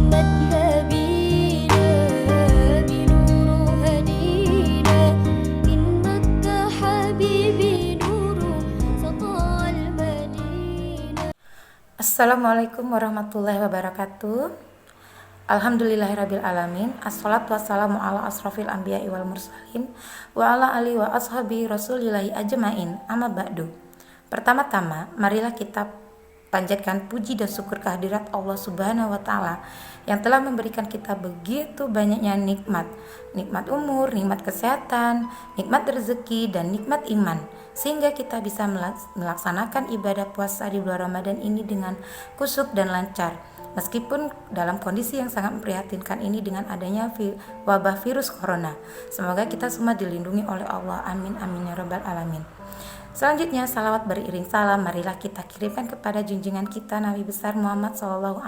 مذهبينا بنور هدينا من مكة حبيبي نور سطع المدينة. Assalamualaikum warahmatullahi wabarakatuh. Alhamdulillahirabbil alamin. Assalatu wassalamu ala asrofil anbiya'i wal mursalin wa ala alihi wa ashabi rasulillahi ajmain. Amma ba'du. Pertama-tama, marilah kita panjatkan puji dan syukur kehadirat Allah Subhanahu wa taala yang telah memberikan kita begitu banyaknya nikmat. Nikmat umur, nikmat kesehatan, nikmat rezeki dan nikmat iman, sehingga kita bisa melaksanakan ibadah puasa di bulan Ramadan ini dengan khusyuk dan lancar. Meskipun dalam kondisi yang sangat memprihatinkan ini dengan adanya wabah virus corona. Semoga kita semua dilindungi oleh Allah. Amin amin ya rabbal alamin. Selanjutnya, salawat beriring salam marilah kita kirimkan kepada junjungan kita Nabi besar Muhammad SAW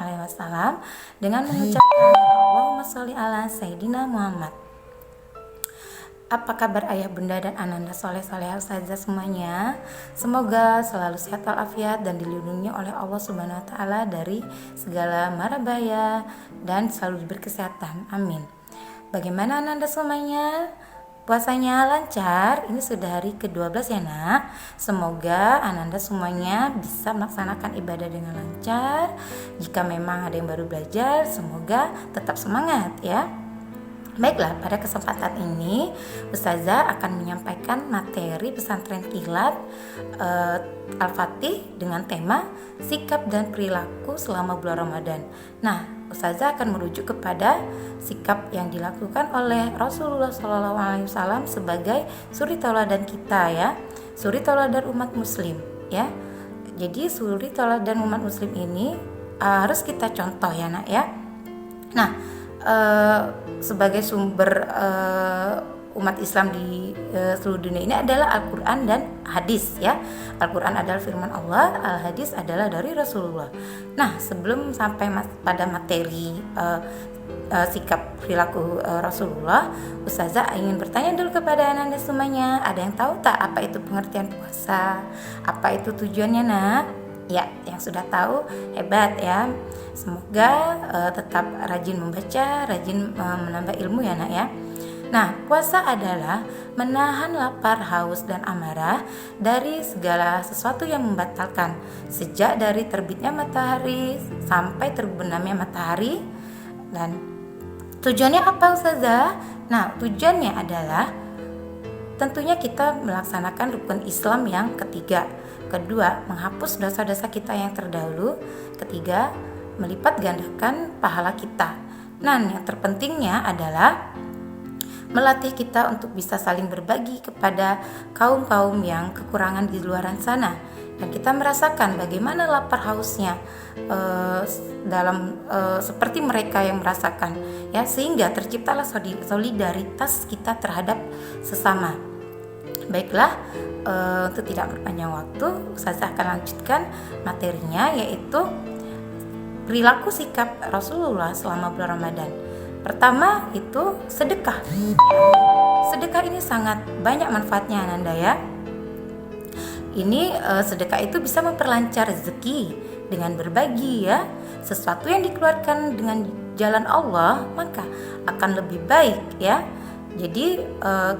dengan mengucapkan Allahumma sholli ala Sayyidina Muhammad. Apa kabar ayah bunda dan ananda soleh-solehah ustazah semuanya? Semoga selalu sehat walafiat dan dilindungi oleh Allah Subhanahu wa taala dari segala mara bahaya dan selalu diberi kesehatan. Amin. Bagaimana ananda semuanya? Puasanya lancar? Ini sudah hari ke-12 ya nak. Semoga ananda semuanya bisa melaksanakan ibadah dengan lancar. Jika memang ada yang baru belajar, semoga tetap semangat ya. Baiklah, pada kesempatan ini Ustazah akan menyampaikan materi pesantren kilat Al-Fatih dengan tema sikap dan perilaku selama bulan Ramadan. Nah, Ustazah akan merujuk kepada sikap yang dilakukan oleh Rasulullah SAW sebagai suri tauladan kita ya, suri tauladan umat muslim ya. Jadi suri tauladan umat muslim ini harus kita contoh ya nak ya. Nah, sebagai sumber umat Islam di seluruh dunia ini adalah Al-Quran dan hadis ya. Al-Quran adalah firman Allah, Al-hadis adalah dari Rasulullah. Nah, sebelum sampai pada materi sikap perilaku Rasulullah, Ustazah ingin bertanya dulu kepada ananda semuanya. Ada yang tahu tak apa itu pengertian puasa? Apa itu tujuannya nak? Ya, yang sudah tahu hebat ya. Semoga tetap rajin membaca, rajin menambah ilmu ya nak ya. Nah, puasa adalah menahan lapar, haus dan amarah dari segala sesuatu yang membatalkan, sejak dari terbitnya matahari sampai terbenamnya matahari. Dan tujuannya apa Ustazah? Nah, tujuannya adalah tentunya kita melaksanakan rukun Islam yang ketiga. Kedua, menghapus dosa-dosa kita yang terdahulu. Ketiga, melipat gandakan pahala kita. Nah, yang terpentingnya adalah melatih kita untuk bisa saling berbagi kepada kaum-kaum yang kekurangan di luar sana. Dan kita merasakan bagaimana lapar hausnya seperti mereka yang merasakan ya, sehingga terciptalah solidaritas kita terhadap sesama. Baiklah, untuk tidak berpanjang waktu, saya akan lanjutkan materinya, yaitu perilaku sikap Rasulullah selama bulan Ramadan. Pertama itu sedekah. Sedekah ini sangat banyak manfaatnya ananda ya. Ini sedekah itu bisa memperlancar rezeki dengan berbagi ya. Sesuatu yang dikeluarkan dengan jalan Allah maka akan lebih baik ya. Jadi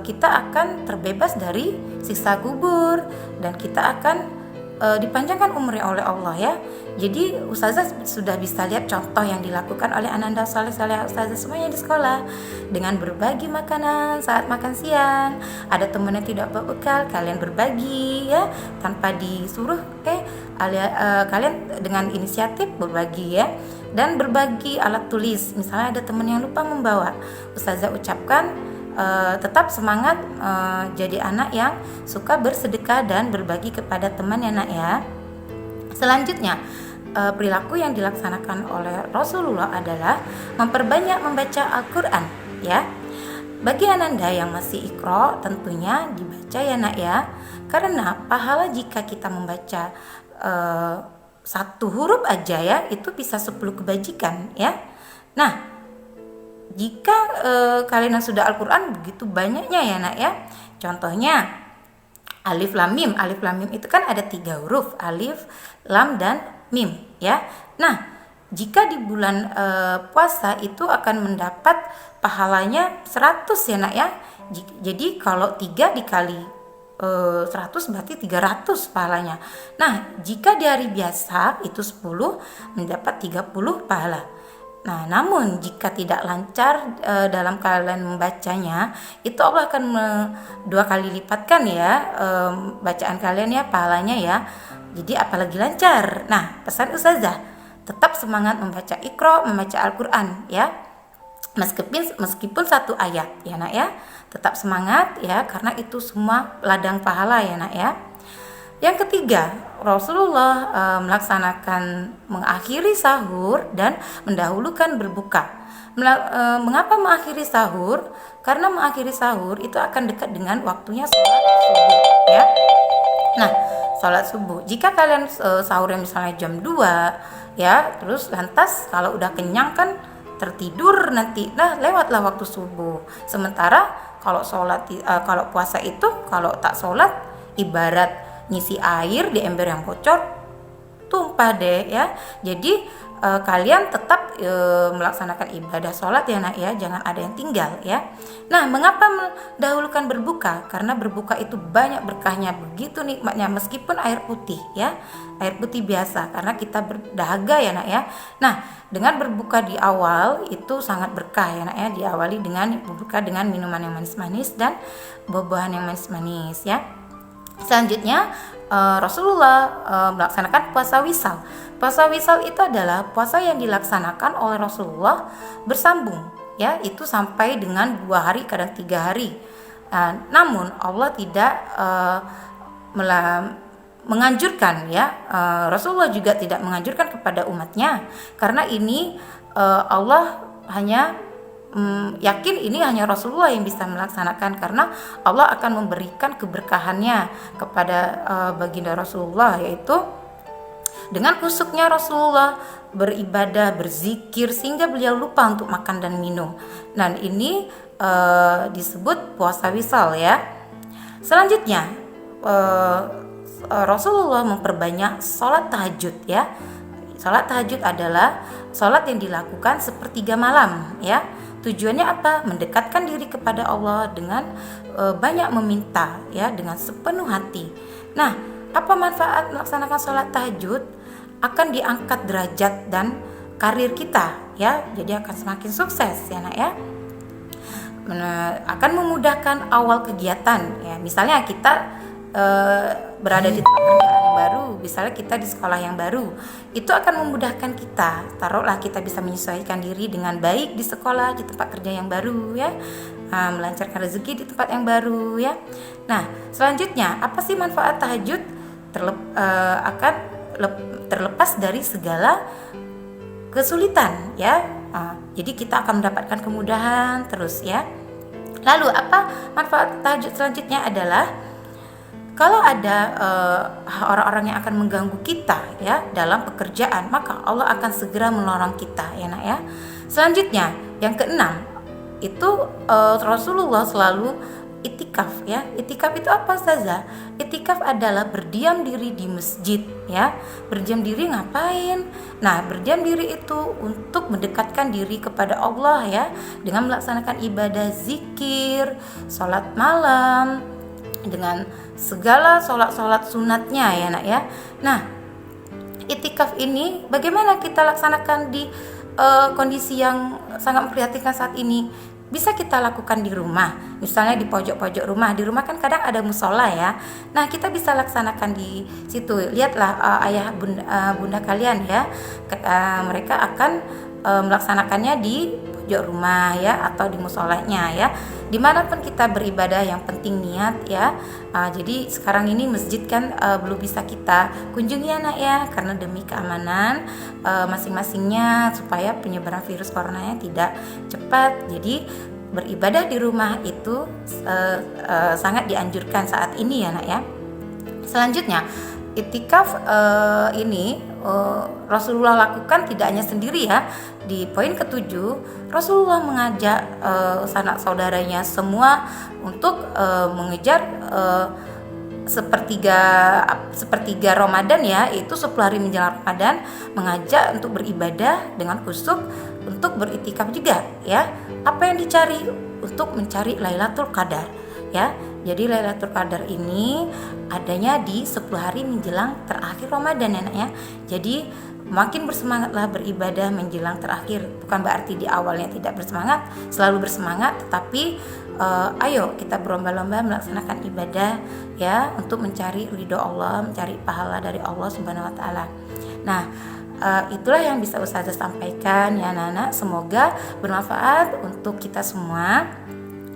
kita akan terbebas dari siksa kubur dan kita akan dipanjangkan umurnya oleh Allah ya. Jadi Ustazah sudah bisa lihat contoh yang dilakukan oleh ananda soleh-soleh Ustazah semuanya di sekolah dengan berbagi makanan saat makan siang. Ada teman yang tidak bawa bekal, kalian berbagi ya tanpa disuruh kalian dengan inisiatif berbagi ya. Dan berbagi alat tulis, misalnya ada teman yang lupa membawa, Ustazah ucapkan tetap semangat jadi anak yang suka bersedekah dan berbagi kepada teman ya nak ya. Selanjutnya, perilaku yang dilaksanakan oleh Rasulullah adalah memperbanyak membaca Al-Quran ya. Bagi ananda yang masih iqra tentunya dibaca ya nak ya, karena pahala jika kita membaca satu huruf aja ya itu bisa 10 kebajikan ya. Nah, jika kalian yang sudah Al-Quran begitu banyaknya ya nak ya. Contohnya alif lam mim. Alif lam mim itu kan ada 3 huruf, alif, lam dan mim ya. Nah, jika di bulan puasa itu akan mendapat pahalanya 100 ya nak ya. Jadi kalau 3 dikali 100 berarti 300 pahalanya. Nah, jika di hari biasa itu 10 mendapat 30 pahala. Nah, namun jika tidak lancar dalam kalian membacanya, itu Allah akan 2 kali lipatkan ya bacaan kalian ya, pahalanya ya. Jadi apalagi lancar. Nah, pesan Ustazah, tetap semangat membaca Iqra, membaca Al-Quran ya. Meskipun 1 ayat ya nak ya. Tetap semangat ya, karena itu semua ladang pahala ya nak ya. Yang ketiga, Rasulullah melaksanakan mengakhiri sahur dan mendahulukan berbuka. Mengapa mengakhiri sahur? Karena mengakhiri sahur itu akan dekat dengan waktunya sholat subuh ya. Nah, sholat subuh. Jika kalian sahurnya misalnya jam 2 ya, terus lantas kalau udah kenyang kan tertidur nanti, nah lewatlah waktu subuh. Sementara kalau kalau puasa itu kalau tak sholat ibarat ngisi air di ember yang bocor, tumpah deh ya. Jadi kalian tetap melaksanakan ibadah sholat ya nak ya, jangan ada yang tinggal ya. Nah, mengapa mendahulukan berbuka? Karena berbuka itu banyak berkahnya, begitu nikmatnya, meskipun air putih ya, air putih biasa, karena kita berdahaga ya nak ya. Nah, dengan berbuka di awal itu sangat berkah ya nak ya, diawali dengan berbuka dengan minuman yang manis-manis dan buah-buahan yang manis-manis ya. Selanjutnya Rasulullah melaksanakan puasa wisal. Puasa wisal itu adalah puasa yang dilaksanakan oleh Rasulullah bersambung ya, itu sampai dengan 2 hari, kadang 3 hari. Namun Allah tidak menganjurkan ya, Rasulullah juga tidak menganjurkan kepada umatnya, karena ini Allah hanya yakin ini hanya Rasulullah yang bisa melaksanakan, karena Allah akan memberikan keberkahannya kepada baginda Rasulullah, yaitu dengan kusuknya Rasulullah beribadah, berzikir sehingga beliau lupa untuk makan dan minum. Dan ini disebut puasa wisal ya. Selanjutnya Rasulullah memperbanyak sholat tahajud ya. Sholat tahajud adalah sholat yang dilakukan sepertiga malam ya. Tujuannya apa? Mendekatkan diri kepada Allah dengan banyak meminta ya, dengan sepenuh hati. Nah, apa manfaat melaksanakan sholat tahajud? Akan diangkat derajat dan karir kita ya, jadi akan semakin sukses ya nak ya. Akan memudahkan awal kegiatan ya. Misalnya kita berada di tempat kerjaan yang baru, misalnya kita di sekolah yang baru, itu akan memudahkan kita. Taruhlah kita bisa menyesuaikan diri dengan baik di sekolah, di tempat kerja yang baru ya, melancarkan rezeki di tempat yang baru ya. Nah, selanjutnya apa sih manfaat tahajud? Akan terlepas dari segala kesulitan ya. Jadi kita akan mendapatkan kemudahan terus ya. Lalu apa manfaat tahajud selanjutnya adalah kalau ada orang-orang yang akan mengganggu kita ya dalam pekerjaan, maka Allah akan segera menolong kita ya nak ya. Selanjutnya yang keenam itu Rasulullah selalu itikaf ya. Itikaf itu apa saja? Itikaf adalah berdiam diri di masjid ya. Berdiam diri ngapain? Nah, berdiam diri itu untuk mendekatkan diri kepada Allah ya, dengan melaksanakan ibadah zikir, sholat malam, dengan segala sholat sunatnya ya nak ya. Nah, itikaf ini bagaimana kita laksanakan di kondisi yang sangat memprihatinkan saat ini? Bisa kita lakukan di rumah, misalnya di pojok-pojok rumah. Di rumah kan kadang ada musola ya. Nah, kita bisa laksanakan di situ. Lihatlah ayah bunda kalian ya, mereka akan melaksanakannya di pojok rumah ya, atau di musolanya ya. Dimanapun kita beribadah, yang penting niat ya. Jadi sekarang ini masjid kan belum bisa kita kunjungi anak ya, karena demi keamanan masing-masingnya, supaya penyebaran virus coronanya tidak cepat. Jadi beribadah di rumah itu sangat dianjurkan saat ini ya nak ya. Selanjutnya itikaf ini Rasulullah lakukan tidak hanya sendiri ya. Di poin ke-7 Rasulullah mengajak sanak saudaranya semua untuk mengejar sepertiga Ramadan ya, itu 10 hari menjelang Ramadan, mengajak untuk beribadah dengan khusyuk, untuk beritikaf juga ya. Apa yang dicari? Untuk mencari Lailatul Qadar ya. Jadi Lailatul Qadar ini adanya di 10 hari menjelang terakhir Ramadan ya nak ya. Jadi makin bersemangatlah beribadah menjelang terakhir. Bukan berarti di awalnya tidak bersemangat, selalu bersemangat, tetapi ayo kita berlomba-lomba melaksanakan ibadah ya, untuk mencari ridho Allah, mencari pahala dari Allah Subhanahu wa taala. Nah, itulah yang bisa Ustazah sampaikan ya anak-anak. Semoga bermanfaat untuk kita semua.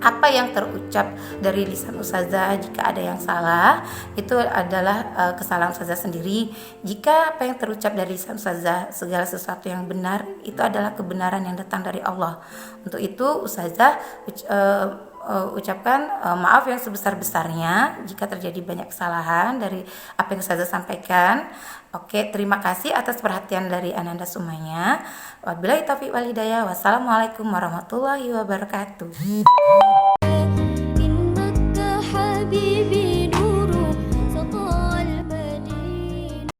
Apa yang terucap dari lisan Ustazah, jika ada yang salah, itu adalah kesalahan Ustazah sendiri. Jika apa yang terucap dari lisan Ustazah, segala sesuatu yang benar, itu adalah kebenaran yang datang dari Allah. Untuk itu Ustazah ucapkan maaf yang sebesar-besarnya jika terjadi banyak kesalahan dari apa yang Ustazah sampaikan. Oke, terima kasih atas perhatian dari Ananda semuanya. Wabillahi taufiq wal hidayah. Wassalamualaikum warahmatullahi wabarakatuh.